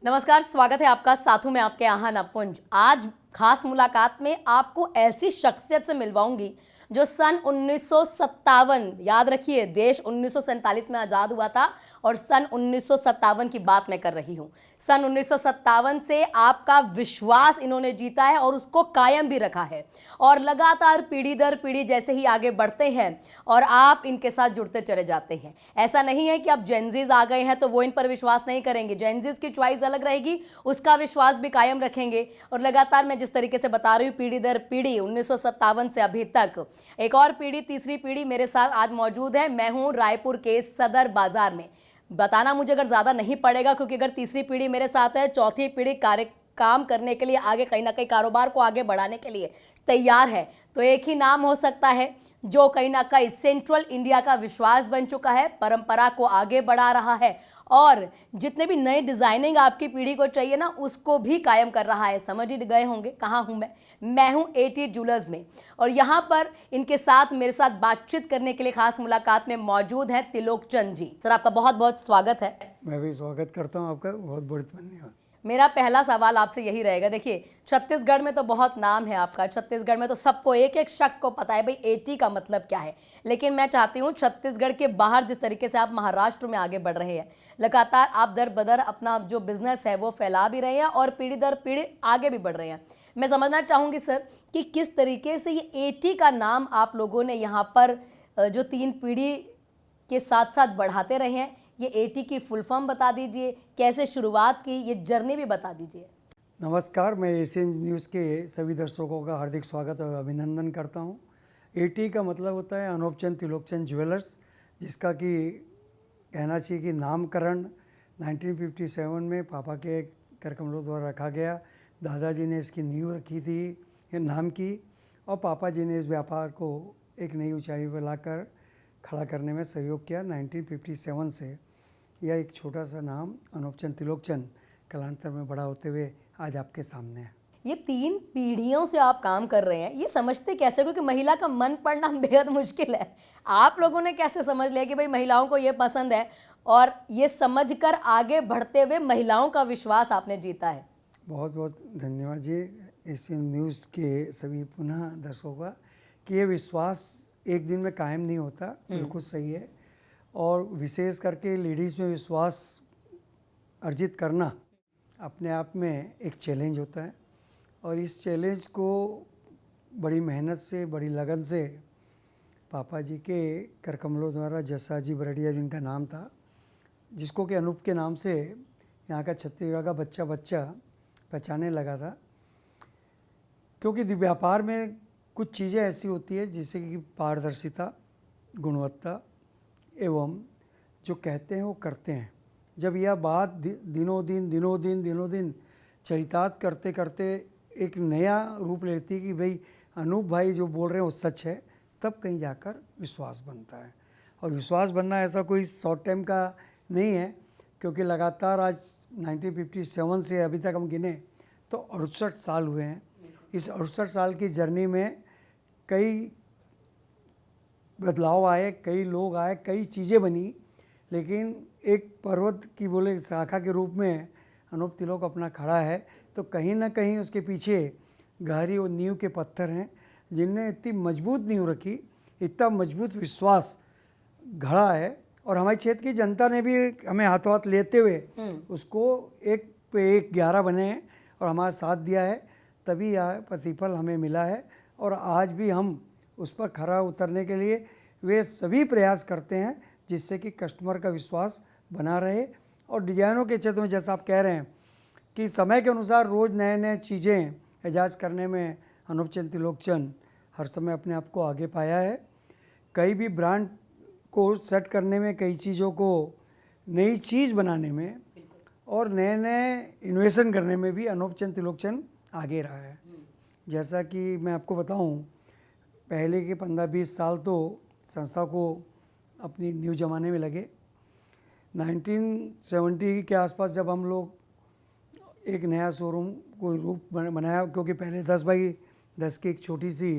नमस्कार, स्वागत है आपका। साथों में आपके आहान अपुंज। आज खास मुलाकात में आपको ऐसी शख्सियत से मिलवाऊंगी जो सन 1957, याद रखिए देश 1947 में आज़ाद हुआ था और सन 1957 की बात मैं कर रही हूं। सन 1957 से आपका विश्वास इन्होंने जीता है और उसको कायम भी रखा है और लगातार पीढ़ी दर पीढ़ी जैसे ही आगे बढ़ते हैं और आप इनके साथ जुड़ते चले जाते हैं। ऐसा नहीं है कि अब जेनजीज आ गए हैं तो वो इन पर विश्वास नहीं करेंगे। जेनजीज की चॉइस अलग रहेगी, उसका विश्वास भी कायम रखेंगे। और लगातार मैं जिस तरीके से बता रही हूँ, पीढ़ी दर पीढ़ी 1957 से अभी तक एक और पीढ़ी, तीसरी पीढ़ी मेरे साथ आज मौजूद है। मैं हूँ रायपुर के सदर बाजार में। बताना मुझे अगर ज़्यादा नहीं पड़ेगा, क्योंकि अगर तीसरी पीढ़ी मेरे साथ है, चौथी पीढ़ी काम करने के लिए आगे कहीं ना कहीं कारोबार को आगे बढ़ाने के लिए तैयार है। तो एक ही नाम हो सकता है जो कहीं ना कहीं सेंट्रल इंडिया का विश्वास बन चुका है, परंपरा को आगे बढ़ा रहा है और जितने भी नए डिजाइनिंग आपकी पीढ़ी को चाहिए ना, उसको भी कायम कर रहा है। समझ ही गए होंगे कहाँ हूँ मैं हूँ एटी ज्वेलर्स में। और यहाँ पर इनके साथ मेरे साथ बातचीत करने के लिए खास मुलाकात में मौजूद है त्रिलोकचंद जी। सर, आपका बहुत बहुत स्वागत है। मैं भी स्वागत करता हूँ आपका, बहुत बहुत धन्यवाद। मेरा पहला सवाल आपसे यही रहेगा। देखिए, छत्तीसगढ़ में तो बहुत नाम है आपका, छत्तीसगढ़ में तो सबको, एक एक शख्स को पता है भाई एटी का मतलब क्या है। लेकिन मैं चाहती हूँ छत्तीसगढ़ के बाहर जिस तरीके से आप महाराष्ट्र में आगे बढ़ रहे हैं, लगातार आप दर बदर अपना जो बिजनेस है वो फैला भी रहे हैं और पीढ़ी दर पीढ़ी आगे भी बढ़ रहे हैं। मैं समझना चाहूँगी सर कि किस तरीके से ये एटी का नाम आप लोगों ने यहाँ पर जो तीन पीढ़ी के साथ साथ बढ़ाते रहे हैं, ये एटी की फुल फॉर्म बता दीजिए, कैसे शुरुआत की, ये जर्नी भी बता दीजिए। नमस्कार, मैं एशियन न्यूज़ के सभी दर्शकों का हार्दिक स्वागत और अभिनंदन करता हूँ। एटी का मतलब होता है अनूपचंद त्रिलोकचंद ज्वेलर्स, जिसका कि कहना चाहिए कि नामकरण 1957 में पापा के करकमलों द्वारा रखा गया। दादाजी ने इसकी नींव रखी थी ये नाम की, और पापा जी ने इस व्यापार को एक नई ऊंचाई पर लाकर खड़ा करने में सहयोग किया 1957 से। यह एक छोटा सा नाम अनूपचंद त्रिलोकचंद कालांतर में बड़ा होते हुए आज आपके सामने है। ये तीन पीढ़ियों से आप काम कर रहे हैं, ये समझते कैसे? क्योंकि महिला का मन पढ़ना बेहद मुश्किल है। आप लोगों ने कैसे समझ लिया कि भाई महिलाओं को ये पसंद है और ये समझकर आगे बढ़ते हुए महिलाओं का विश्वास आपने जीता है? बहुत बहुत धन्यवाद जी एशियन न्यूज़ के सभी पुनः दर्शकों का कि ये विश्वास एक दिन में कायम नहीं होता, बिल्कुल सही है। और विशेष करके लेडीज़ में विश्वास अर्जित करना अपने आप में एक चैलेंज होता है, और इस चैलेंज को बड़ी मेहनत से, बड़ी लगन से पापा जी के करकमलों द्वारा, जस्सा जी बरडिया जिनका नाम था, जिसको कि अनूप के नाम से यहाँ का छत्तीसगढ़ का बच्चा बच्चा पहचानने लगा था। क्योंकि व्यापार में कुछ चीज़ें ऐसी होती है जिससे कि पारदर्शिता, गुणवत्ता एवं जो कहते हैं वो करते हैं। जब यह बात दिनों दिन चरितार्थ करते करते एक नया रूप लेती है कि भाई अनूप भाई जो बोल रहे हैं वो सच है, तब कहीं जाकर विश्वास बनता है। और विश्वास बनना ऐसा कोई शॉर्ट टाइम का नहीं है, क्योंकि लगातार आज 1957 से अभी तक हम गिने तो 68 साल हुए हैं। इस 68 साल की जर्नी में कई बदलाव आए, कई लोग आए, कई चीज़ें बनी, लेकिन एक पर्वत की बोले शाखा के रूप में अनूप तिलोक अपना खड़ा है। तो कहीं ना कहीं उसके पीछे गहरी और नींव के पत्थर हैं जिनने इतनी मजबूत नींव रखी, इतना मजबूत विश्वास गढ़ा है। और हमारे क्षेत्र की जनता ने भी हमें हाथों हाथ लेते हुए उसको एक पे एक 11 बने हैं और हमारा साथ दिया है, तभी यह प्रतिफल हमें मिला है। और आज भी हम उस पर खरा उतरने के लिए वे सभी प्रयास करते हैं जिससे कि कस्टमर का विश्वास बना रहे। और डिजाइनों के क्षेत्र में जैसा आप कह रहे हैं कि समय के अनुसार रोज़ नए नए चीज़ें एजाज करने में अनूपचंद त्रिलोकचंद हर समय अपने आप को आगे पाया है। कई भी ब्रांड को सेट करने में, कई चीज़ों को नई चीज़ बनाने में और नए नए इन्वेशन करने में भी अनूपचंद त्रिलोकचंद आगे रहा है। जैसा कि मैं आपको बताऊं, पहले के 15-20 साल तो संस्था को अपनी न्यू जमाने में लगे। 1970 के आसपास जब हम लोग एक नया शोरूम को रूप बनाया, क्योंकि पहले 10x10 की एक छोटी सी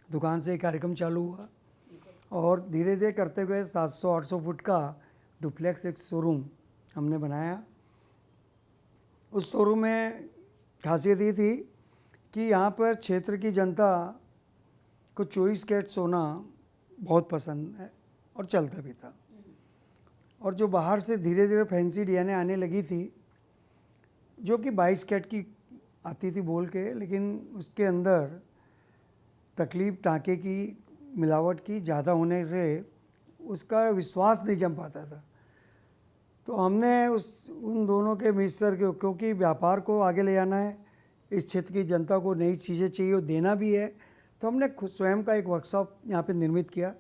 दुकान से एक कार्यक्रम चालू हुआ और धीरे धीरे करते हुए 700-800 फुट का डुप्लेक्स एक शोरूम हमने बनाया। उस शोरूम में खासियत ये थी कि यहाँ पर क्षेत्र की जनता को 24 कैरेट सोना बहुत पसंद है और चलता भी था। और जो बाहर से धीरे धीरे फैंसी डिजाइनें आने लगी थी जो कि 22 कैरेट की आती थी बोल के, लेकिन उसके अंदर तकलीफ टाँके की मिलावट की ज़्यादा होने से उसका विश्वास नहीं जम पाता था। तो हमने उन दोनों के मिक्सचर के, क्योंकि व्यापार को आगे ले जाना है, इस क्षेत्र की जनता को नई चीज़ें चाहिए और देना भी है, तो हमने खुद स्वयं का एक वर्कशॉप यहाँ पे निर्मित किया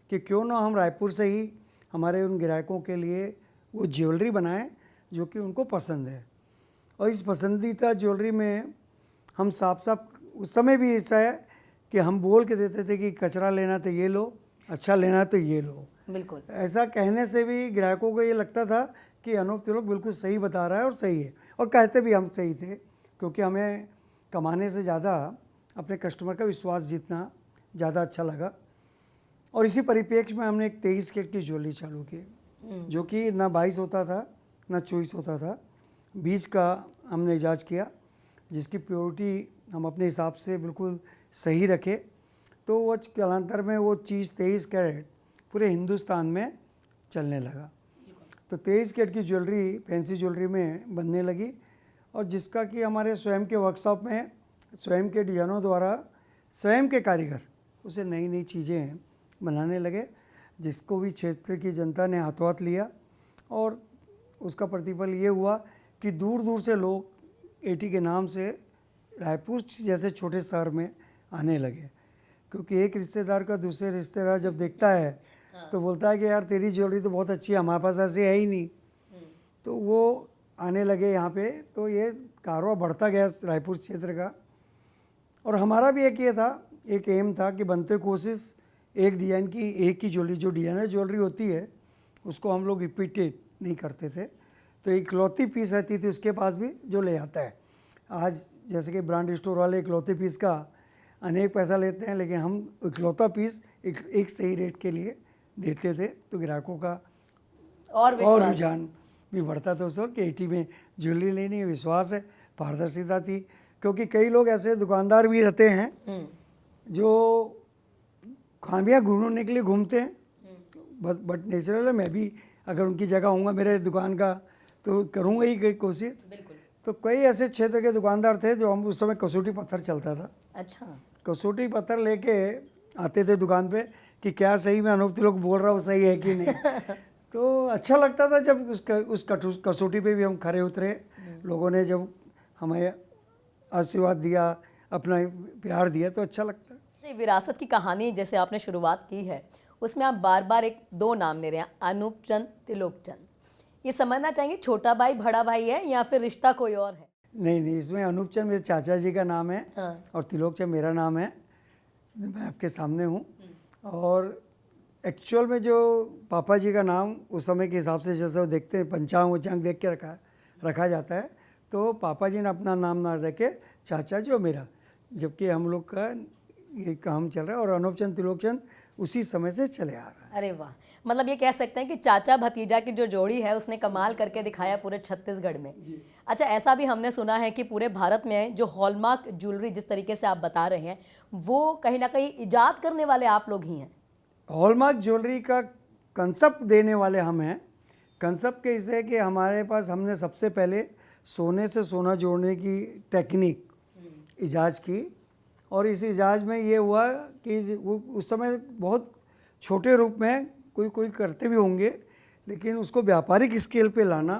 कि क्यों ना हम रायपुर से ही हमारे उन ग्राहकों के लिए वो ज्वेलरी बनाएं जो कि उनको पसंद है। और इस पसंदीदा ज्वेलरी में हम साफ साफ उस समय भी ऐसा है कि हम बोल के देते थे कि कचरा लेना तो ये लो, अच्छा लेना तो ये लो। बिल्कुल। ऐसा कहने से भी ग्राहकों को ये लगता था कि अनूप तिलोक बिल्कुल सही बता रहा है और सही है, और कहते भी हम सही थे, क्योंकि हमें कमाने से ज़्यादा अपने कस्टमर का विश्वास जीतना ज़्यादा अच्छा लगा। और इसी परिप्रेक्ष्य में हमने एक 23 कैरेट की ज्वेलरी चालू की, जो कि ना 22 होता था ना 24 होता था, बीच का हमने इजाज़ किया, जिसकी प्योरिटी हम अपने हिसाब से बिल्कुल सही रखे। तो वो कालांतर में वो चीज़ 23 कैरेट पूरे हिंदुस्तान में चलने लगा। तो 23 कैरेट की ज्वेलरी फैंसी ज्वेलरी में बनने लगी, और जिसका कि हमारे स्वयं के वर्कशॉप में स्वयं के डिजाइनों द्वारा स्वयं के कारीगर उसे नई नई चीज़ें बनाने लगे, जिसको भी क्षेत्र की जनता ने हाथों हाथ लिया। और उसका प्रतिफल ये हुआ कि दूर दूर से लोग एटी के नाम से रायपुर जैसे छोटे शहर में आने लगे, क्योंकि एक रिश्तेदार का दूसरे रिश्तेदार जब देखता है तो बोलता है कि यार तेरी ज्वेलरी तो बहुत अच्छी है, हमारे पास ऐसी है ही नहीं। तो वो आने लगे यहाँ पे, तो ये कारवा बढ़ता गया रायपुर क्षेत्र का। और हमारा भी एक ये था, एक एम था कि बनते कोशिश एक डिज़ाइन की एक ही ज्वेलरी, जो डिज़ाइनर ज्वेलरी होती है उसको हम लोग रिपीटेड नहीं करते थे। तो इकलौती पीस रहती थी उसके पास भी जो ले आता है। आज जैसे कि ब्रांड स्टोर वाले इकलौते पीस का अनेक पैसा लेते हैं, लेकिन हम इकलौता पीस एक सही रेट के लिए देते थे, तो ग्राहकों का और रुझान भी बढ़ता था उस वक्त कि एटी में ज्वेलरी लेनी है, विश्वास है, पारदर्शिता थी। क्योंकि कई लोग ऐसे दुकानदार भी रहते हैं जो खामियां ढूंढने के लिए घूमते हैं, बट नेचुरल है, मैं भी अगर उनकी जगह होऊंगा मेरे दुकान का तो करूंगा ही कोशिश। तो कई ऐसे क्षेत्र के दुकानदार थे जो हम उस समय कसौटी पत्थर चलता था। अच्छा। कसौटी कसौटी पत्थर लेके आते थे दुकान पे कि क्या सही में अनूप तिलोक बोल रहा हो सही है कि नहीं। तो अच्छा लगता था जब उस कसौटी पे भी हम खरे उतरे, लोगों ने जब हमें आशीर्वाद दिया, अपना प्यार दिया, तो अच्छा लगता है। ये विरासत की कहानी जैसे आपने शुरुआत की है, उसमें आप बार बार एक दो नाम ले रहे हैं, अनूप चंद, तिलोक चंद। ये समझना चाहेंगे छोटा भाई बड़ा भाई है या फिर रिश्ता कोई और है? नहीं, इसमें अनूप चंद मेरे चाचा जी का नाम है। हाँ। और तिलोक चंद मेरा नाम है, मैं आपके सामने हूँ। और एक्चुअल में जो पापा जी का नाम उस समय के हिसाब से जैसे वो देखते हैं पंचांग उचांग देख के रखा जाता है, तो पापा जी ने अपना नाम ना रखे चाचा जी और मेरा, जबकि हम लोग का ये काम चल रहा है। और अनूप चंद तिलोक चंद उसी समय से चले आ रहा है। अरे वाह, मतलब ये कह सकते हैं कि चाचा भतीजा की जो जोड़ी है उसने कमाल करके दिखाया पूरे छत्तीसगढ़ में। अच्छा, ऐसा भी हमने सुना है कि पूरे भारत में जो हॉलमार्क ज्वेलरी जिस तरीके से आप बता रहे हैं, वो कहीं ना कहीं इजाद करने वाले आप लोग ही हैं। हॉलमार्क ज्वेलरी का कंसेप्ट देने वाले हम हैं। कंसेप्ट कैसे है कि हमारे पास हमने सबसे पहले सोने से सोना जोड़ने की टेक्निक इजाज की, और इस इजाज में ये हुआ कि वो उस समय बहुत छोटे रूप में कोई करते भी होंगे, लेकिन उसको व्यापारिक स्केल पे लाना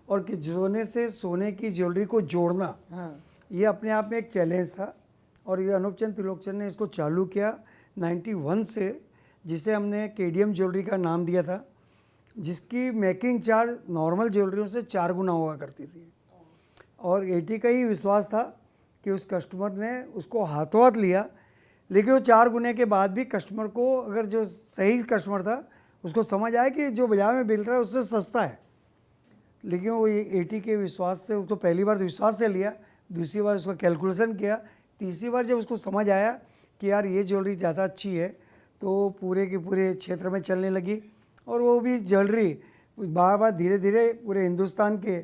और कि सोने से सोने की ज्वेलरी को जोड़ना, ये अपने आप में एक चैलेंज था। और ये अनूप चंद तिलोक चंद ने इसको चालू किया 91 से, जिसे हमने केडीएम ज्वेलरी का नाम दिया था, जिसकी मेकिंग चार्ज नॉर्मल ज्वेलरियों से 4 गुना हुआ करती थी। और एटी का ही विश्वास था कि उस कस्टमर ने उसको हाथों हाथ लिया, लेकिन वो 4 गुने के बाद भी कस्टमर को, अगर जो सही कस्टमर था उसको समझ आया कि जो बाज़ार में मिल रहा है उससे सस्ता है, लेकिन वो ये एटी के विश्वास से उसको पहली बार विश्वास से लिया, दूसरी बार उसका कैलकुलेशन किया, तीसरी बार जब उसको समझ आया कि यार ये ज्वेलरी ज़्यादा अच्छी है, तो पूरे के पूरे क्षेत्र में चलने लगी। और वो भी ज्वेलरी बार बार धीरे धीरे पूरे हिंदुस्तान के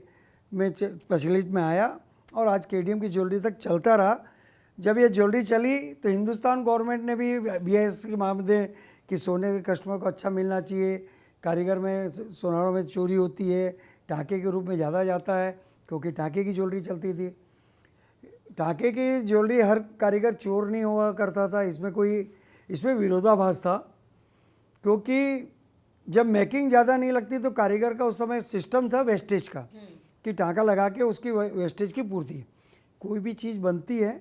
में प्रचलित में आया और आज केडीएम की ज्वेलरी तक चलता रहा। जब ये ज्वेलरी चली तो हिंदुस्तान गवर्नमेंट ने भी BIS के मामले कि सोने के कस्टमर को अच्छा मिलना चाहिए, कारीगर में सोनारों में चोरी होती है, टाके के रूप में ज़्यादा जाता है क्योंकि टाके की ज्वेलरी चलती थी। टाके की ज्वेलरी हर कारीगर चोर नहीं हुआ करता था, इसमें विरोधाभास था क्योंकि जब मेकिंग ज़्यादा नहीं लगती तो कारीगर का उस समय सिस्टम था वेस्टेज का कि टाका लगा के उसकी वेस्टेज की पूर्ति। कोई भी चीज़ बनती है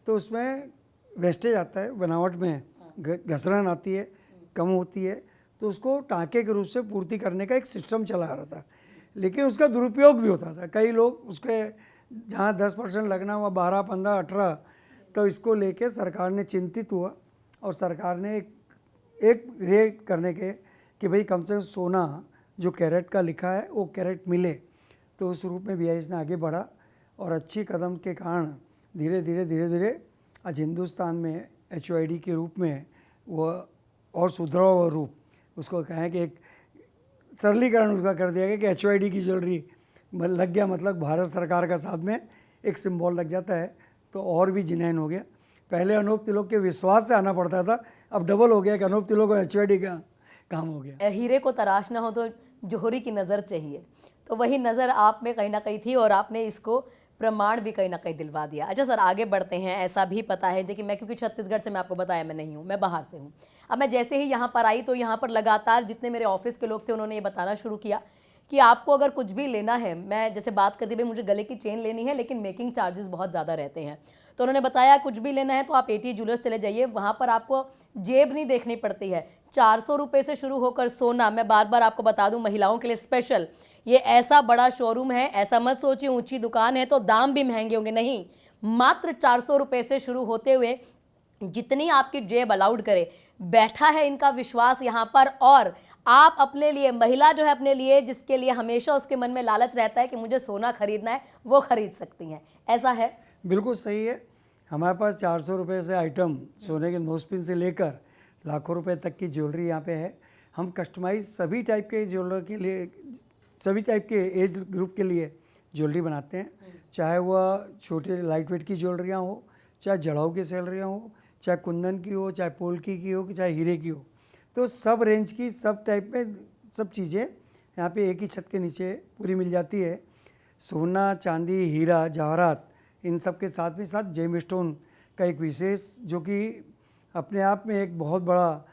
तो उसमें वेस्टेज आता है, बनावट में घसरण आती है, कम होती है, तो उसको टाके के रूप से पूर्ति करने का एक सिस्टम चला आ रहा था। लेकिन उसका दुरुपयोग भी होता था। कई लोग उसके जहाँ 10% लगना हुआ 12, 15, 18, तो इसको लेके सरकार ने चिंतित हुआ और सरकार ने एक रेट करने के कि भाई कम से कम सोना जो कैरेट का लिखा है वो कैरेट मिले, तो उस रूप में BIS ने आगे बढ़ा और अच्छी कदम के कारण धीरे धीरे आज हिंदुस्तान में HOID के रूप में वो और सुधरा हुआ रूप उसको कहें कि एक सरलीकरण उसका कर दिया गया कि HOID की ज्वेलरी लग गया, मतलब भारत सरकार का साथ में एक सिंबल लग जाता है तो और भी जिनैन हो गया। पहले अनूप तिलोक के विश्वास से आना पड़ता था, अब डबल हो गया कि अनूप तिलोक और HOID का काम हो गया। हीरे को तराशना हो तो जोहरी की नज़र चाहिए, तो वही नज़र आप में कहीं ना कहीं थी और आपने इसको प्रमाण भी कहीं ना कहीं दिलवा दिया। अच्छा सर, आगे बढ़ते हैं। ऐसा भी पता है देखिए, मैं क्योंकि छत्तीसगढ़ से मैं आपको बताया मैं नहीं हूँ, मैं बाहर से हूँ। अब मैं जैसे ही यहाँ पर आई तो यहाँ पर लगातार जितने मेरे ऑफिस के लोग थे उन्होंने ये बताना शुरू किया कि आपको अगर कुछ भी लेना है, मैं जैसे बात करती भाई मुझे गले की चेन लेनी है लेकिन मेकिंग चार्जेस बहुत ज़्यादा रहते हैं, तो उन्होंने बताया कुछ भी लेना है तो आप AT ज्वेलर्स चले जाइए, वहाँ पर आपको जेब नहीं देखनी पड़ती है। 400 रुपये से शुरू होकर सोना, मैं बार बार आपको बता दूं महिलाओं के लिए स्पेशल ये ऐसा बड़ा शोरूम है, ऐसा मत सोचिए ऊंची दुकान है तो दाम भी महंगे होंगे, नहीं, मात्र 400 रुपये से शुरू होते हुए जितनी आपकी जेब अलाउड करे, बैठा है इनका विश्वास यहाँ पर। और आप अपने लिए, महिला जो है अपने लिए, जिसके लिए हमेशा उसके मन में लालच रहता है कि मुझे सोना खरीदना है, वो खरीद सकती हैं। ऐसा है? बिल्कुल सही है। हमारे पास 400 रुपये से आइटम सोने के नोजपिन से लेकर लाखों रुपए तक की ज्वेलरी यहाँ पे है। हम कस्टमाइज सभी टाइप के ज्वेलर के लिए, सभी टाइप के एज ग्रुप के लिए ज्वेलरी बनाते हैं, चाहे वह छोटे लाइट वेट की ज्वेलरियाँ हो, चाहे जड़ाऊ की ज्वेलरियाँ हो, चाहे कुंदन की हो, चाहे पोल्की की हो, चाहे हीरे की हो, तो सब रेंज की, सब टाइप में सब चीज़ें यहाँ पे एक ही छत के नीचे पूरी मिल जाती है। सोना, चांदी, हीरा, जवाहरात, इन सब के साथ में साथ जेम स्टोन का एक विशेष, जो कि अपने आप में एक बहुत बड़ा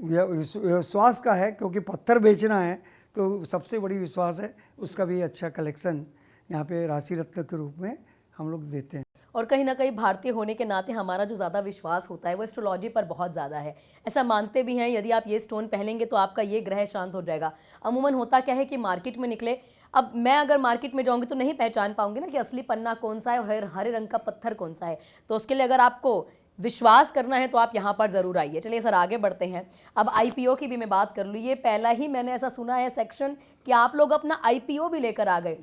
विश्वास का है, क्योंकि पत्थर बेचना है तो सबसे बड़ी विश्वास है, उसका भी अच्छा कलेक्शन यहाँ पे राशि रत्न के रूप में हम लोग देते हैं। और कहीं ना कहीं भारतीय होने के नाते हमारा जो ज़्यादा विश्वास होता है वो एस्ट्रोलॉजी पर बहुत ज़्यादा है। ऐसा मानते भी हैं यदि आप ये स्टोन पहनेंगे तो आपका ये ग्रह शांत हो जाएगा। अमूमन होता क्या है कि मार्केट में निकले, अब मैं अगर मार्केट में जाऊंगी तो नहीं पहचान पाऊंगी ना कि असली पन्ना कौन सा है और हरे रंग का पत्थर कौन सा है, तो उसके लिए अगर आपको विश्वास करना है तो आप यहाँ पर ज़रूर आइए। चलिए सर आगे बढ़ते हैं। अब IPO की भी मैं बात कर लूँ, ये पहला ही मैंने ऐसा सुना है सेक्शन कि आप लोग अपना IPO भी लेकर आ गए।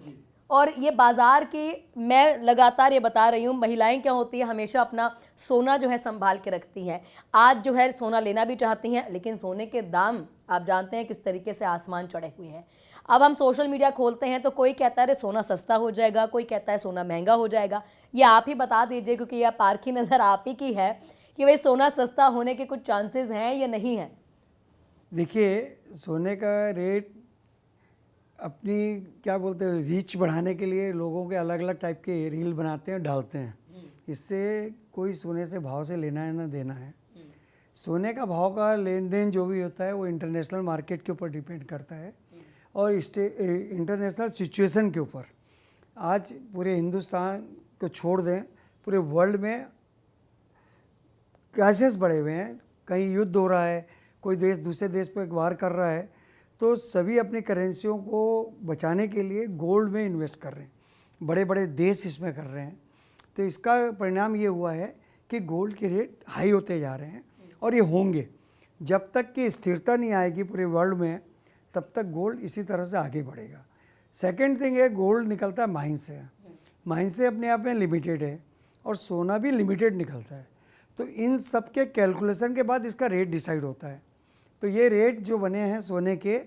और ये बाज़ार की, मैं लगातार ये बता रही हूँ, महिलाएं क्या होती है हमेशा अपना सोना जो है संभाल के रखती हैं। आज जो है सोना लेना भी चाहती हैं, लेकिन सोने के दाम आप जानते हैं किस तरीके से आसमान चढ़े हुए हैं। अब हम सोशल मीडिया खोलते हैं तो कोई कहता है अरे सोना सस्ता हो जाएगा, कोई कहता है सोना महंगा हो जाएगा। ये आप ही बता दीजिए, क्योंकि यह पारखी नज़र आप ही की है कि भाई सोना सस्ता होने के कुछ चांसेस हैं या नहीं है। देखिए, सोने का रेट अपनी क्या बोलते हैं रीच बढ़ाने के लिए लोगों के अलग अलग टाइप के रील बनाते हैं, डालते हैं। इससे कोई सोने से भाव से लेना है ना देना है। सोने का भाव का लेन देन जो भी होता है वो इंटरनेशनल मार्केट के ऊपर डिपेंड करता है और इंटरनेशनल सिचुएशन के ऊपर। आज पूरे हिंदुस्तान को छोड़ दें, पूरे वर्ल्ड में क्राइसिस बढ़े हुए हैं, कहीं युद्ध हो रहा है, कोई देश दूसरे देश पर वार कर रहा है, तो सभी अपनी करेंसियों को बचाने के लिए गोल्ड में इन्वेस्ट कर रहे हैं, बड़े बड़े देश इसमें कर रहे हैं। तो इसका परिणाम ये हुआ है कि गोल्ड के रेट हाई होते जा रहे हैं और ये होंगे जब तक कि स्थिरता नहीं आएगी पूरे वर्ल्ड में, तब तक गोल्ड इसी तरह से आगे बढ़ेगा। सेकंड थिंग है, गोल्ड निकलता है माइन से, माइन से अपने आप में लिमिटेड है और सोना भी लिमिटेड निकलता है। तो इन सब के कैलकुलेशन के बाद इसका रेट डिसाइड होता है। तो ये रेट जो बने हैं सोने के,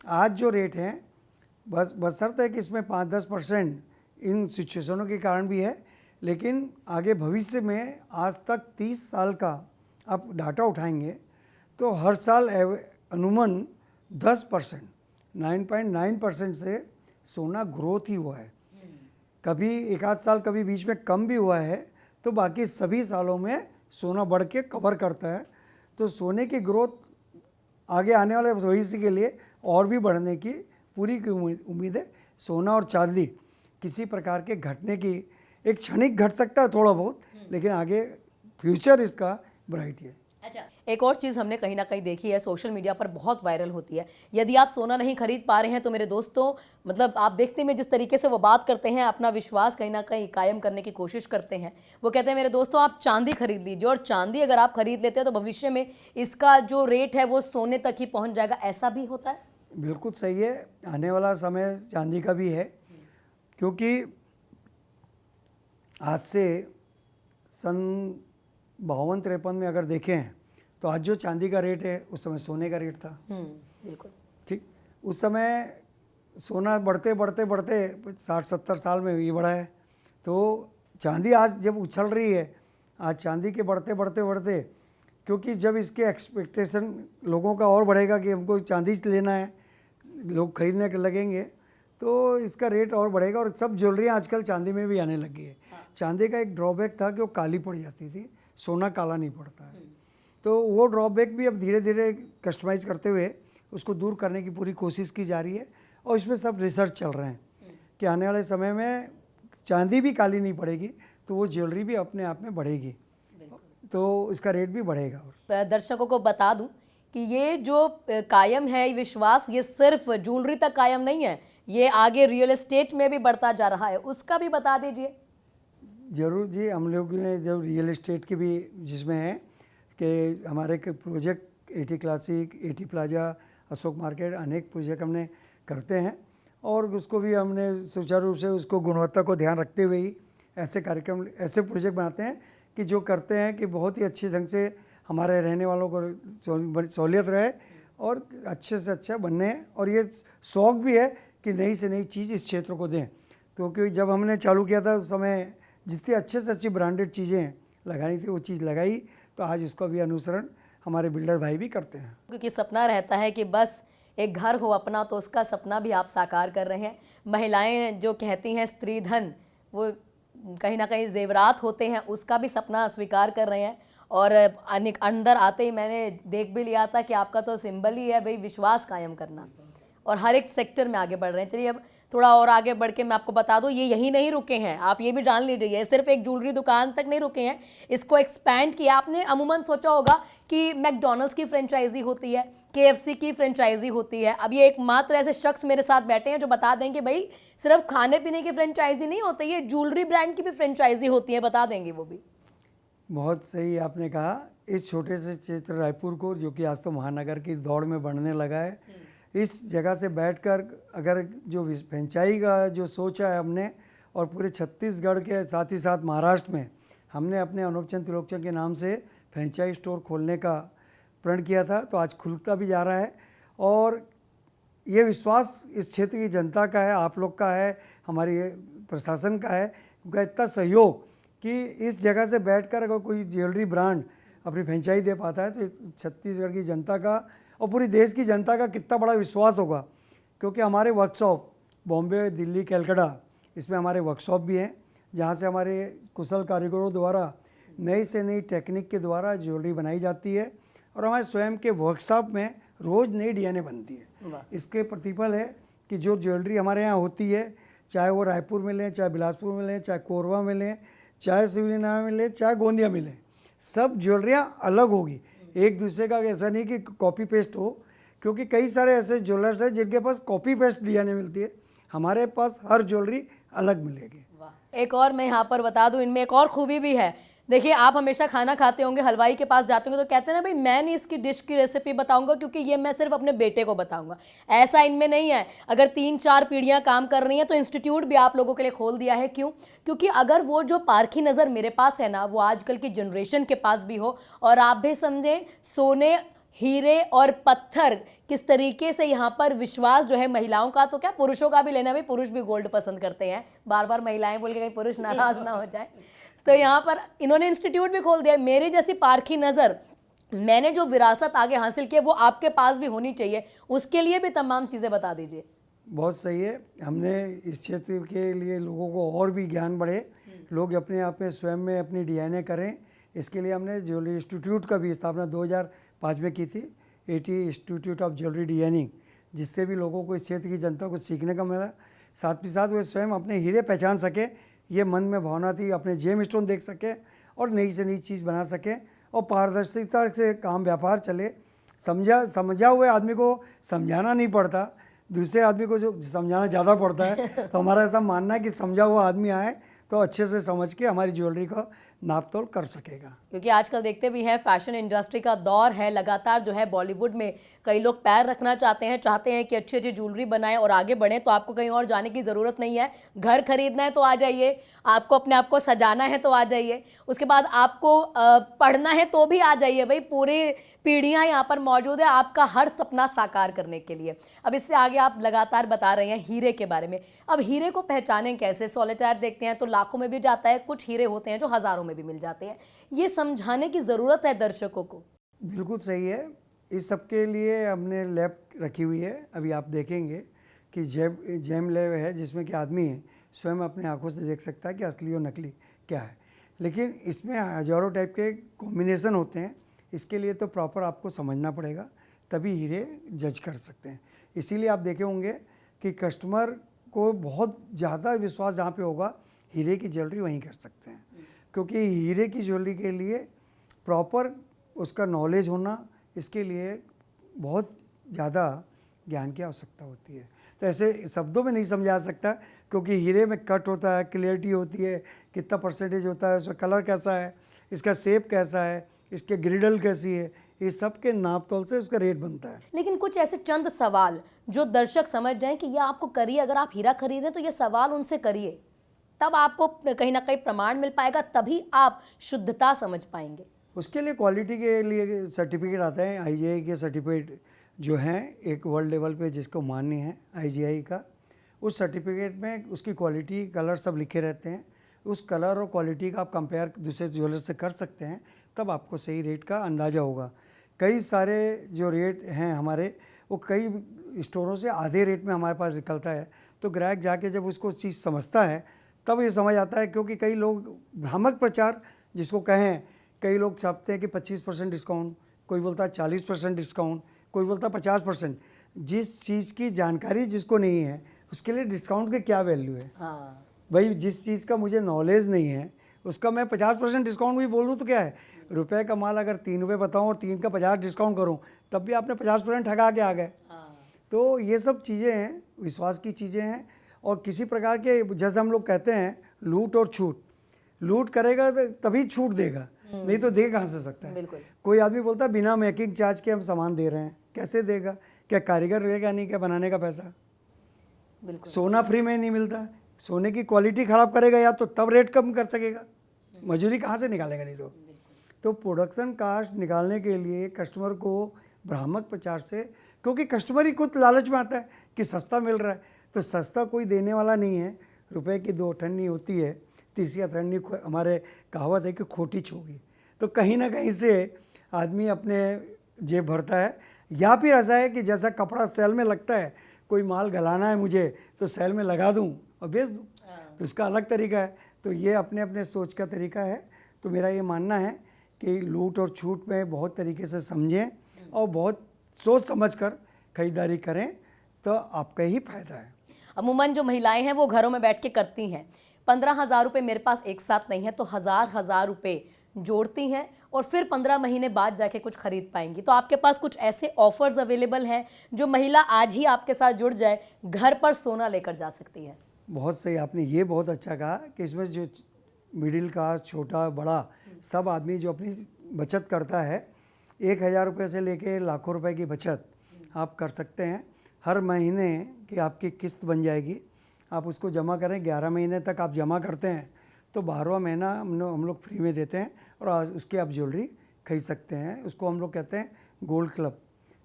आज जो रेट हैं बस बशर्ते है कि इसमें 5-10% इन सिचुएशनों के कारण भी है, लेकिन आगे भविष्य में आज तक 30 साल का आप डाटा उठाएंगे तो हर साल अनुमान 10%, 9.9% से सोना ग्रोथ ही हुआ है। कभी एक आध साल कभी बीच में कम भी हुआ है, तो बाकी सभी सालों में सोना बढ़ के कवर करता है। तो सोने की ग्रोथ आगे आने वाले भविष्य के लिए और भी बढ़ने की पूरी की उम्मीद है। सोना और चांदी किसी प्रकार के घटने की, एक क्षणिक घट सकता है थोड़ा बहुत, लेकिन आगे फ्यूचर इसका ब्राइट है। अच्छा, एक और चीज़ हमने कहीं ना कहीं देखी है, सोशल मीडिया पर बहुत वायरल होती है। यदि आप सोना नहीं खरीद पा रहे हैं तो मेरे दोस्तों, मतलब आप देखते हैं जिस तरीके से वो बात करते हैं, अपना विश्वास कहीं ना कहीं कायम करने की कोशिश करते हैं। वो कहते हैं मेरे दोस्तों आप चांदी खरीद लीजिए, और चांदी अगर आप खरीद लेते हैं तो भविष्य में इसका जो रेट है वो सोने तक ही पहुँच जाएगा। ऐसा भी होता है? बिल्कुल सही है। आने वाला समय चांदी का भी है, क्योंकि आज से सन 52-53 में अगर देखें तो आज जो चांदी का रेट है उस समय सोने का रेट था। बिल्कुल ठीक, उस समय सोना बढ़ते बढ़ते बढ़ते 60-70 साल में ये बढ़ा है। तो चांदी आज जब उछल रही है, आज चांदी के बढ़ते बढ़ते बढ़ते, क्योंकि जब इसके एक्सपेक्टेशन लोगों का और बढ़ेगा कि हमको चांदी लेना है, लोग खरीदने के लगेंगे, तो इसका रेट और बढ़ेगा। और सब ज्वेलरियाँ आजकल चांदी में भी आने लगी है। चांदी का एक ड्रॉबैक था कि वो काली पड़ जाती थी, सोना काला नहीं पड़ता है। तो वो ड्रॉबैक भी अब धीरे धीरे कस्टमाइज़ करते हुए उसको दूर करने की पूरी कोशिश की जा रही है, और इसमें सब रिसर्च चल रहे हैं कि आने वाले समय में चांदी भी काली नहीं पड़ेगी, तो वो ज्वेलरी भी अपने आप में बढ़ेगी, तो इसका रेट भी बढ़ेगा। और दर्शकों को बता दूं कि ये जो कायम है विश्वास, ये सिर्फ ज्वेलरी तक कायम नहीं है, ये आगे रियल एस्टेट में भी बढ़ता जा रहा है। उसका भी बता दीजिए। ज़रूर जी, हम लोग ने जब रियल एस्टेट की भी जिसमें है कि हमारे project 80 classic, 80 plaza, Ashok market, अनेक प्रोजेक्ट हमने करते हैं, और उसको भी हमने सुचारू रूप से उसको गुणवत्ता को ध्यान रखते हुए ही ऐसे कार्यक्रम, ऐसे प्रोजेक्ट बनाते हैं कि जो करते हैं कि बहुत ही अच्छे ढंग से हमारे रहने वालों को सहूलियत रहे और अच्छे से अच्छा बनने, और ये शौक़ भी है कि नई से नई चीज़ इस क्षेत्र को दें। तो क्योंकि जब हमने चालू किया था उस समय जितनी अच्छे से अच्छी ब्रांडेड चीज़ें लगानी थी वो चीज़ लगाई, तो आज उसका भी अनुसरण हमारे बिल्डर भाई भी करते हैं। क्योंकि सपना रहता है कि बस एक घर हो अपना, तो उसका सपना भी आप साकार कर रहे हैं। महिलाएं जो कहती हैं स्त्री धन, वो कहीं ना कहीं जेवरात होते हैं, उसका भी सपना स्वीकार कर रहे हैं। और अंदर आते ही मैंने देख भी लिया था कि आपका तो सिंबल ही है भाई विश्वास कायम करना, और हर एक सेक्टर में आगे बढ़ रहे हैं। चलिए अब थोड़ा और आगे बढ़ के मैं आपको बता दूं, ये यहीं नहीं रुके हैं, आप ये भी जान लीजिए, ये सिर्फ एक ज्वेलरी दुकान तक नहीं रुके हैं, इसको एक्सपैंड किया। आपने अमूमन सोचा होगा कि मैकडॉनल्ड्स की फ्रेंचाइजी होती है, KFC की फ्रेंचाइजी होती है। अब ये एकमात्र ऐसे शख्स मेरे साथ बैठे हैं जो बता देंगे भाई सिर्फ खाने पीने की फ्रेंचाइजी नहीं होती, ये ज्वेलरी ब्रांड की भी फ्रेंचाइजी होती है, बता देंगे वो भी। बहुत सही आपने कहा। इस छोटे से क्षेत्र रायपुर को, जो कि आज तो महानगर की दौड़ में बढ़ने लगा है, इस जगह से बैठकर अगर जो फ्रेंचाइजी का जो सोचा है हमने, और पूरे छत्तीसगढ़ के साथ ही साथ महाराष्ट्र में हमने अपने अनूप चंद त्रिलोकचंद के नाम से फ्रेंचाइज स्टोर खोलने का प्रण किया था, तो आज खुलता भी जा रहा है। और ये विश्वास इस क्षेत्र की जनता का है, आप लोग का है, हमारी प्रशासन का है, उनका इतना सहयोग कि इस जगह से बैठकर अगर कोई ज्वेलरी ब्रांड अपनी फ्रेंचाइज दे पाता है, तो छत्तीसगढ़ की जनता का और पूरी देश की जनता का कितना बड़ा विश्वास होगा। क्योंकि हमारे वर्कशॉप बॉम्बे, दिल्ली, कलकत्ता, इसमें हमारे वर्कशॉप भी हैं, जहाँ से हमारे कुशल कारीगरों द्वारा नई से नई टेक्निक के द्वारा ज्वेलरी बनाई जाती है, और हमारे स्वयं के वर्कशॉप में रोज़ नई डिजाइनें बनती है। इसके प्रतिफल है कि जो ज्वेलरी हमारे यहाँ होती है, चाहे वो रायपुर में लें, चाहे बिलासपुर में लें, चाहे कोरबा में लें, चाहे सिवनीनामा में लें, चाहे गोंदिया में लें, सब ज्वेलरियाँ अलग होगी एक दूसरे का। ऐसा नहीं कि कॉपी पेस्ट हो, क्योंकि कई सारे ऐसे ज्वेलर्स हैं जिनके पास कॉपी पेस्ट डिजाइनें मिलती है, हमारे पास हर ज्वेलरी अलग मिलेगी। एक और मैं यहाँ पर बता दूँ, इनमें एक और खूबी भी है। देखिए, आप हमेशा खाना खाते होंगे, हलवाई के पास जाते होंगे तो कहते हैं ना भाई मैं नहीं इसकी डिश की रेसिपी बताऊंगा क्योंकि ये मैं सिर्फ अपने बेटे को बताऊंगा। ऐसा इनमें नहीं है। अगर 3-4 पीढ़ियां काम कर रही हैं तो इंस्टीट्यूट भी आप लोगों के लिए खोल दिया है। क्यों? क्योंकि अगर वो जो पारखी नज़र मेरे पास है ना, वो आजकल की जनरेशन के पास भी हो, और आप भी समझें सोने हीरे और पत्थर किस तरीके से यहाँ पर विश्वास जो है महिलाओं का, तो क्या पुरुषों का भी लेना, भी पुरुष भी गोल्ड पसंद करते हैं, बार बार महिलाएं बोल के कहीं पुरुष नाराज ना हो जाए। तो यहाँ पर इन्होंने इंस्टीट्यूट भी खोल दिया। मेरी जैसी पारखी नज़र, मैंने जो विरासत आगे हासिल की है वो आपके पास भी होनी चाहिए, उसके लिए भी तमाम चीज़ें बता दीजिए। बहुत सही है। हमने इस क्षेत्र के लिए लोगों को और भी ज्ञान बढ़े, लोग अपने आप में स्वयं में अपनी डीएनए करें, इसके लिए हमने ज्वेलरी इंस्टीट्यूट का भी स्थापना 2005 में की थी, एटी इंस्टीट्यूट ऑफ ज्वेलरी डीएनिंग, जिससे भी लोगों को, इस क्षेत्र की जनता को सीखने का मिला। साथ ही साथ वे स्वयं अपने हीरे पहचान सके, ये मन में भावना थी, अपने जेम स्टोन देख सके और नई से नई चीज़ बना सके और पारदर्शिता से काम व्यापार चले। समझा हुए आदमी को समझाना नहीं पड़ता, दूसरे आदमी को जो समझाना ज़्यादा पड़ता है। तो हमारा ऐसा मानना है कि समझा हुआ आदमी आए तो अच्छे से समझ के हमारी ज्वेलरी का नाप तोल कर सकेगा। क्योंकि आजकल देखते भी हैं, फैशन इंडस्ट्री का दौर है, लगातार जो है बॉलीवुड में कई लोग पैर रखना चाहते हैं कि अच्छी अच्छी ज्वेलरी बनाएं और आगे बढ़ें। तो आपको कहीं और जाने की ज़रूरत नहीं है, घर खरीदना है तो आ जाइए, आपको अपने आप को सजाना है तो आ जाइए, उसके बाद आपको पढ़ना है तो भी आ जाइए। भाई पूरी पीढ़ियाँ यहाँ पर मौजूद है आपका हर सपना साकार करने के लिए। अब इससे आगे आप लगातार बता रहे हैं हीरे के बारे में। अब हीरे को पहचानें कैसे? सॉलिटायर देखते हैं तो लाखों में भी जाता है, कुछ हीरे होते हैं जो हज़ारों में भी मिल जाते हैं। ये समझाने की ज़रूरत है दर्शकों को। बिल्कुल सही है। इस सब के लिए हमने लैब रखी हुई है। अभी आप देखेंगे कि जेम लैब है, जिसमें कि आदमी स्वयं अपने आंखों से देख सकता है कि असली और नकली क्या है। लेकिन इसमें हज़ारों टाइप के कॉम्बिनेशन होते हैं, इसके लिए तो प्रॉपर आपको समझना पड़ेगा, तभी हीरे जज कर सकते हैं। इसीलिए आप देखे होंगे कि कस्टमर को बहुत ज़्यादा विश्वास जहाँ पे होगा, हीरे की ज्वेलरी वहीं कर सकते हैं, क्योंकि हीरे की ज्वेलरी के लिए प्रॉपर उसका नॉलेज होना, इसके लिए बहुत ज़्यादा ज्ञान की आवश्यकता होती है। तो ऐसे शब्दों में नहीं समझा सकता, क्योंकि हीरे में कट होता है, क्लियरिटी होती है, कितना परसेंटेज होता है, उसका कलर कैसा है, इसका शेप कैसा है, इसके ग्रिडल कैसी है, ये सब के नाप तोल से उसका रेट बनता है। लेकिन कुछ ऐसे चंद सवाल जो दर्शक समझ जाएं कि ये आपको करिए, अगर आप हीरा खरीद रहे हैं तो ये सवाल उनसे करिए, तब आपको कहीं ना कहीं प्रमाण मिल पाएगा, तभी आप शुद्धता समझ पाएंगे। उसके लिए क्वालिटी के लिए सर्टिफिकेट आता है, आईजीआई के सर्टिफिकेट जो हैं, एक वर्ल्ड लेवल पे जिसको मान्य है आईजीआई का। उस सर्टिफिकेट में उसकी क्वालिटी, कलर सब लिखे रहते हैं। उस कलर और क्वालिटी का आप कंपेयर दूसरे ज्वेलर से कर सकते हैं, तब आपको सही रेट का अंदाज़ा होगा। कई सारे जो रेट हैं हमारे, वो कई स्टोरों से आधे रेट में हमारे पास निकलता है। तो ग्राहक जाके जब उसको चीज़ समझता है तब ये समझ आता है, क्योंकि कई लोग भ्रामक प्रचार जिसको कहें, कई लोग छापते हैं कि 25% डिस्काउंट, कोई बोलता है 40% डिस्काउंट, कोई बोलता है 50%। जिस चीज़ की जानकारी जिसको नहीं है, उसके लिए डिस्काउंट की क्या वैल्यू है। हाँ, भाई जिस चीज़ का मुझे नॉलेज नहीं है, उसका मैं 50% डिस्काउंट भी बोल दूँ तो क्या है। रुपए का माल अगर 3 रुपये बताऊँ और 3 का 50 डिस्काउंट करूँ, तब भी आपने 50% ठगा के आ गए। तो ये सब चीज़ें हैं, विश्वास की चीज़ें हैं। और किसी प्रकार के, जैसे हम लोग कहते हैं, लूट और छूट, लूट करेगा तभी छूट देगा, नहीं तो दे कहाँ से सकता है। बिल्कुल। कोई आदमी बोलता है बिना मेकिंग चार्ज के हम सामान दे रहे हैं, कैसे देगा? क्या कारीगर रहेगा नहीं क्या बनाने का पैसा? बिल्कुल। सोना फ्री में नहीं मिलता, सोने की क्वालिटी ख़राब करेगा या तो तब रेट कम कर सकेगा, मजूरी कहाँ से निकालेगा? नहीं तो प्रोडक्शन कास्ट निकालने के लिए कस्टमर को भ्रामक प्रचार से, क्योंकि कस्टमर ही खुद लालच में आता है कि सस्ता मिल रहा है, तो सस्ता कोई देने वाला नहीं है। रुपए की 2 अठन्नी होती है, तीसरी अठन्नी हमारे कहावत है कि खोटी छोगी। तो कहीं ना कहीं से आदमी अपने जेब भरता है, या फिर ऐसा है कि जैसा कपड़ा सेल में लगता है, कोई माल गलाना है मुझे तो सेल में लगा दूं और बेच दूं, तो इसका अलग तरीका है। तो ये अपने अपने सोच का तरीका है। तो मेरा ये मानना है कि लूट और छूट में बहुत तरीके से समझें और बहुत सोच समझ कर खरीदारी करें, तो आपका ही फायदा है। अमूमन जो महिलाएं हैं वो घरों में बैठ के करती हैं, 15,000 रुपये मेरे पास एक साथ नहीं है, तो हज़ार रुपये जोड़ती हैं और फिर 15 महीने बाद जाके कुछ खरीद पाएंगी। तो आपके पास कुछ ऐसे ऑफर्स अवेलेबल हैं जो महिला आज ही आपके साथ जुड़ जाए, घर पर सोना लेकर जा सकती है। बहुत सही, आपने ये बहुत अच्छा कहा कि इसमें जो मिडिल क्लास, छोटा बड़ा सब आदमी जो अपनी बचत करता है, 1,000 रुपये से लेके लाखों रुपए की बचत आप कर सकते हैं। हर महीने की आपकी किस्त बन जाएगी, आप उसको जमा करें, 11 महीने तक आप जमा करते हैं तो 12वां महीना हम लोग फ्री में देते हैं और उसकी आप ज्वेलरी खरीद सकते हैं। उसको हम लोग कहते हैं गोल्ड क्लब,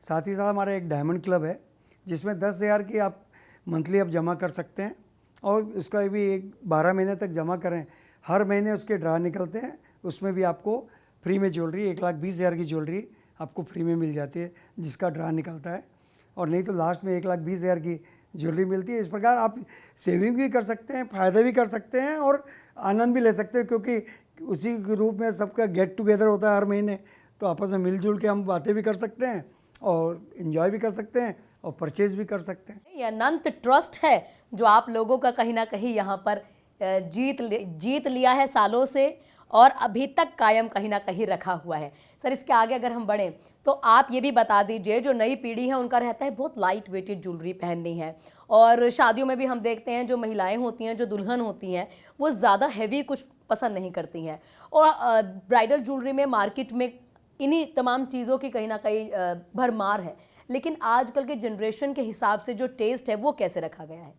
साथ ही साथ हमारा एक डायमंड क्लब है जिसमें 10,000 की आप मंथली आप जमा कर सकते हैं और उसका भी एक 12 महीने तक जमा करें, हर महीने उसके ड्रा निकलते हैं, उसमें भी आपको फ्री में ज्वेलरी 1,20,000 की ज्वेलरी आपको फ्री में मिल जाती है जिसका ड्रा निकलता है, और नहीं तो लास्ट में 1,20,000 की ज्वेलरी मिलती है। इस प्रकार आप सेविंग भी कर सकते हैं, फ़ायदा भी कर सकते हैं और आनंद भी ले सकते हैं, क्योंकि उसी के रूप में सबका गेट टुगेदर होता है हर महीने, तो आपस में मिलजुल के हम बातें भी कर सकते हैं और इन्जॉय भी कर सकते हैं और परचेज भी कर सकते हैं। ये अनंत ट्रस्ट है जो आप लोगों का कहीं ना कहीं यहाँ पर जीत लिया है सालों से और अभी तक कायम कहीं ना कहीं रखा हुआ है। सर, इसके आगे अगर हम बढ़ें तो आप ये भी बता दीजिए, जो नई पीढ़ी है उनका रहता है बहुत लाइट वेटेड ज्वेलरी पहननी है, और शादियों में भी हम देखते हैं जो महिलाएं होती हैं, जो दुल्हन होती हैं, वो ज़्यादा हैवी कुछ पसंद नहीं करती हैं, और ब्राइडल ज्वेलरी में मार्केट में इन्हीं तमाम चीज़ों की कहीं ना कहीं भरमार है, लेकिन आजकल के जनरेशन के हिसाब से जो टेस्ट है वो कैसे रखा गया है?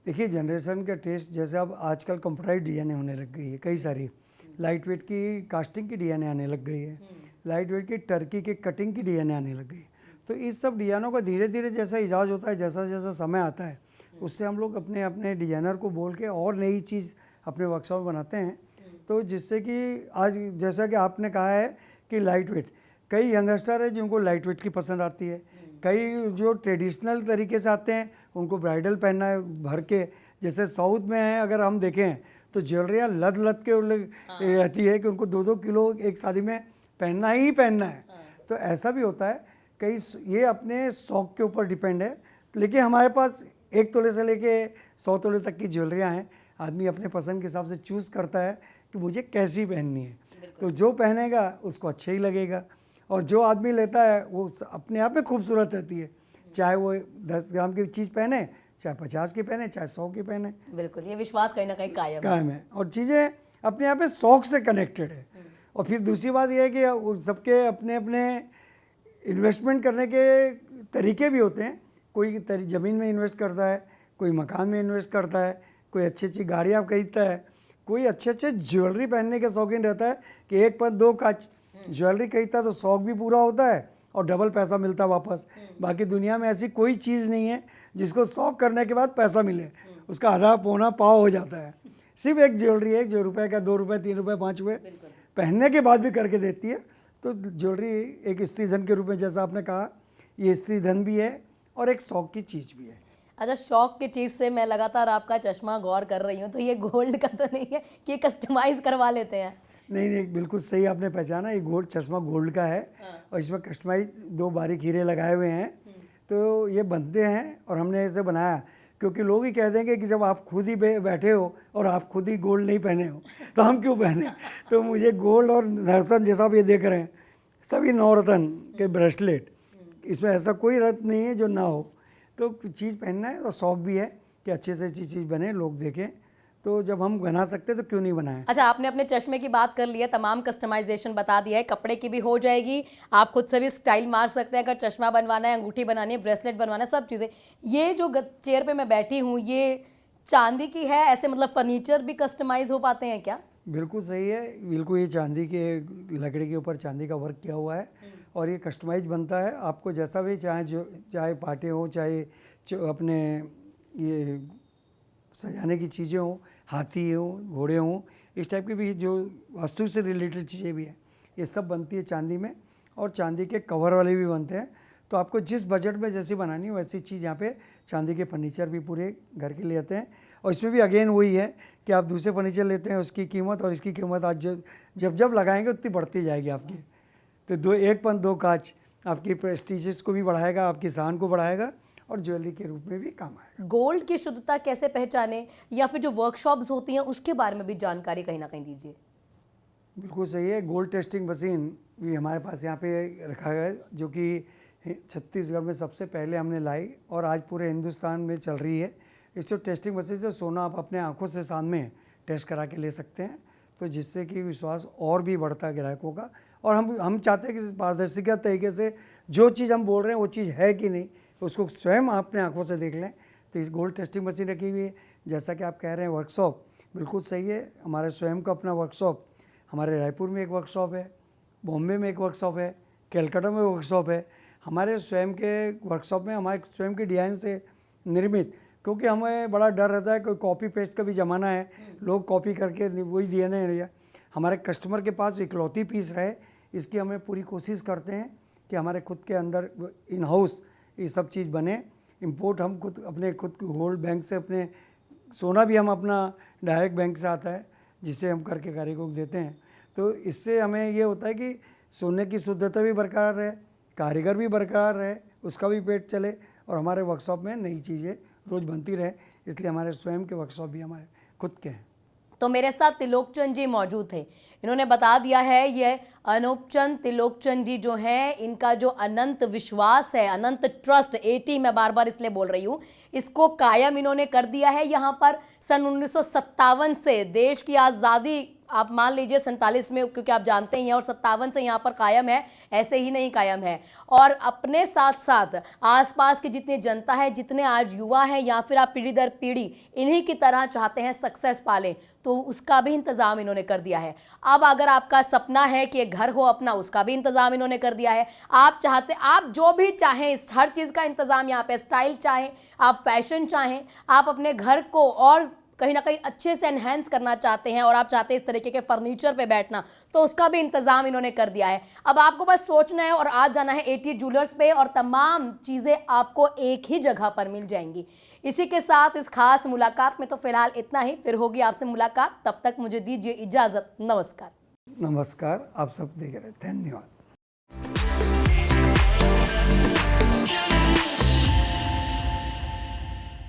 देखिए, जनरेशन का टेस्ट जैसे अब आजकल कंप्यूटराइज डिजाइने होने लग गई है, कई सारी लाइट वेट की कास्टिंग की डिजाइने आने लग गई है, लाइट वेट की टर्की की कटिंग की डिजाइने आने लग गई। तो इस सब डिजाइनों का धीरे धीरे जैसा इजाज होता है, जैसा जैसा समय आता है, उससे हम लोग अपने अपने डिजाइनर को बोल के और नई चीज़ अपने वर्कशॉप में बनाते हैं। तो जिससे कि आज जैसा कि आपने कहा है कि लाइट वेट, कई यंगस्टर है जिनको लाइट वेट की पसंद आती है, कई जो ट्रेडिशनल तरीके से आते हैं उनको ब्राइडल पहनना है भर के, जैसे साउथ में है अगर हम देखें तो ज्वेलरियाँ लद लद के रहती है कि उनको 2-2 किलो एक शादी में पहनना ही पहनना है। तो ऐसा भी होता है, कई ये अपने शौक़ के ऊपर डिपेंड है, लेकिन हमारे पास 1 तोले से लेके 100 तोले तक की ज्वेलरियाँ हैं। आदमी अपने पसंद के हिसाब से चूज़ करता है कि मुझे कैसी पहननी है, तो जो पहनेगा उसको अच्छा ही लगेगा, और जो आदमी लेता है वो अपने आप में खूबसूरत रहती है, चाहे वो 10 ग्राम की चीज़ पहने, चाहे 50 की पहने, चाहे 100 की पहने। बिल्कुल, ये विश्वास कहीं ना कहीं कायम है और चीज़ें अपने आप में शौक से कनेक्टेड है। और फिर दूसरी बात यह है कि सबके अपने अपने इन्वेस्टमेंट करने के तरीके भी होते हैं। कोई ज़मीन में इन्वेस्ट करता है, कोई मकान में इन्वेस्ट करता है, कोई अच्छी अच्छी गाड़ियाँ खरीदता है, कोई अच्छे अच्छे ज्वेलरी पहनने का शौकीन रहता है कि 1 पर 2 कांच ज्वेलरी खरीदता है तो शौक भी पूरा होता है और डबल पैसा मिलता है वापस। बाकी दुनिया में ऐसी कोई चीज़ नहीं है जिसको शौक करने के बाद पैसा मिले, उसका आधा पौना पाव हो जाता है। सिर्फ एक ज्वेलरी है जो रुपए का 2 रुपये 3 रुपये 5 रुपये पहनने के बाद भी करके देती है। तो ज्वेलरी एक स्त्री धन के रूप में, जैसा आपने कहा, ये स्त्री धन भी है और एक शौक की चीज़ भी है। अच्छा, शौक की चीज़ से मैं लगातार आपका चश्मा गौर कर रही हूँ, तो ये गोल्ड का तो नहीं है कि कस्टमाइज़ करवा लेते हैं? नहीं नहीं, बिल्कुल सही आपने पहचाना, ये गोल्ड चश्मा गोल्ड का है और इसमें कस्टमाइज 2 बारीक हीरे लगाए हुए हैं। तो ये बनते हैं और हमने इसे बनाया क्योंकि लोग ही कह देंगे कि जब आप खुद ही बैठे हो और आप खुद ही गोल्ड नहीं पहने हो तो हम क्यों पहने। तो मुझे गोल्ड और नवरत्न, जैसा आप ये देख रहे हैं, सभी नवरत्न के ब्रेसलेट, इसमें ऐसा कोई रत्न नहीं है जो ना हो। तो चीज़ पहनना है और शौक भी है कि अच्छे से अच्छी चीज़ बने, लोग देखें। तो जब हम बना सकते तो क्यों नहीं बनाएं। अच्छा, आपने अपने चश्मे की बात कर ली है, तमाम कस्टमाइजेशन बता दिया है, कपड़े की भी हो जाएगी, आप खुद से भी स्टाइल मार सकते हैं अगर चश्मा बनवाना है, अंगूठी बनानी है, ब्रेसलेट बनवाना है, सब चीज़ें। ये जो चेयर पे मैं बैठी हूँ ये चांदी की है, ऐसे मतलब फर्नीचर भी कस्टमाइज हो पाते हैं क्या? बिल्कुल सही है, बिल्कुल ये चांदी के लकड़ी के ऊपर चांदी का वर्क किया हुआ है और ये कस्टमाइज बनता है। आपको जैसा भी चाहे पाटे हो, चाहे अपने ये सजाने की चीज़ें हो, हाथी हो, घोड़े हों, इस टाइप की भी जो वास्तु से रिलेटेड चीज़ें भी हैं, ये सब बनती है चांदी में। और चांदी के कवर वाले भी बनते हैं। तो आपको जिस बजट में जैसी बनानी हो वैसी चीज़ यहाँ पे चांदी के फर्नीचर भी पूरे घर के लिए आते हैं। और इसमें भी अगेन वही है कि आप दूसरे फर्नीचर लेते हैं, उसकी कीमत और इसकी कीमत आज जब लगाएंगे उतनी बढ़ती जाएगी आपकी। तो 1 पन 2 कांच आपकी प्रेस्टीजेस को भी बढ़ाएगा, आपकी शान को बढ़ाएगा और ज्वेलरी के रूप में भी काम आएगा। गोल्ड की शुद्धता कैसे पहचाने, या फिर जो वर्कशॉप्स होती हैं उसके बारे में भी जानकारी कहीं ना कहीं दीजिए। बिल्कुल सही है, गोल्ड टेस्टिंग मशीन भी हमारे पास यहाँ पे रखा गया है, जो कि छत्तीसगढ़ में सबसे पहले हमने लाई और आज पूरे हिंदुस्तान में चल रही है। इस जो टेस्टिंग मशीन से सोना आप अपने आंखों से सामने टेस्ट करा के ले सकते हैं, तो जिससे कि विश्वास और भी बढ़ता है ग्राहकों का। और हम चाहते हैं कि पारदर्शिता तरीके से जो चीज़ हम बोल रहे हैं वो चीज़ है कि नहीं, उसको स्वयं अपने आंखों से देख लें। तो इस गोल्ड टेस्टिंग मशीन रखी हुई है। जैसा कि आप कह रहे हैं वर्कशॉप, बिल्कुल सही है, हमारे स्वयं का अपना वर्कशॉप, हमारे रायपुर में एक वर्कशॉप है, बॉम्बे में एक वर्कशॉप है, कैलकाटा में वर्कशॉप है, हमारे स्वयं के वर्कशॉप में हमारे स्वयं के डिज़ाइन से निर्मित, क्योंकि हमें बड़ा डर रहता है, कोई कॉपी पेस्ट का भी ज़माना है, लोग कॉपी करके वही डिज़ाइन, हमारे कस्टमर के पास इकलौती पीस रहे, इसकी हमें पूरी कोशिश करते हैं कि हमारे खुद के अंदर इन हाउस ये सब चीज़ बने। इंपोर्ट हम खुद गोल्ड बैंक से, अपने सोना भी हम अपना डायरेक्ट बैंक से आता है, जिसे हम करके कारीगर को देते हैं। तो इससे हमें ये होता है कि सोने की शुद्धता भी बरकरार रहे, कारीगर भी बरकरार रहे, उसका भी पेट चले, और हमारे वर्कशॉप में नई चीज़ें रोज़ बनती रहे। इसलिए हमारे स्वयं के वर्कशॉप भी हमारे खुद के हैं। तो मेरे साथ त्रिलोकचंद जी मौजूद थे, इन्होंने बता दिया है ये अनूपचंद त्रिलोकचंद जी जो हैं, इनका जो अनंत विश्वास है, अनंत ट्रस्ट, एटी मैं बार बार इसलिए बोल रही हूँ, इसको कायम इन्होंने कर दिया है। यहाँ पर सन 1957 से देश की आज़ादी, आप मान लीजिए 47 में, क्योंकि आप जानते ही हैं, और 57 से यहाँ पर कायम है, ऐसे ही नहीं कायम है। और अपने साथ साथ आसपास की जितनी जनता है, जितने आज युवा हैं, या फिर आप पीढ़ी दर पीढ़ी इन्हीं की तरह चाहते हैं सक्सेस पालें, तो उसका भी इंतज़ाम इन्होंने कर दिया है। अब अगर आपका सपना है कि एक घर हो अपना, उसका भी इंतज़ाम इन्होंने कर दिया है। आप चाहते, आप जो भी चाहें, इस हर चीज़ का इंतज़ाम यहाँ पे, स्टाइल चाहें, आप फैशन चाहें, आप अपने घर को और कहीं ना कहीं अच्छे से एनहेंस करना चाहते हैं, और आप चाहते हैं इस तरीके के फर्नीचर पे बैठना, तो उसका भी इंतज़ाम इन्होंने कर दिया है। अब आपको बस सोचना है और आज जाना है एटी ज्वेलर्स पे, और तमाम चीज़ें आपको एक ही जगह पर मिल जाएंगी। इसी के साथ इस खास मुलाकात में तो फिलहाल इतना ही, फिर होगी आपसे मुलाकात, तब तक मुझे दीजिए इजाज़त। नमस्कार। नमस्कार, आप सब देख रहे, धन्यवाद।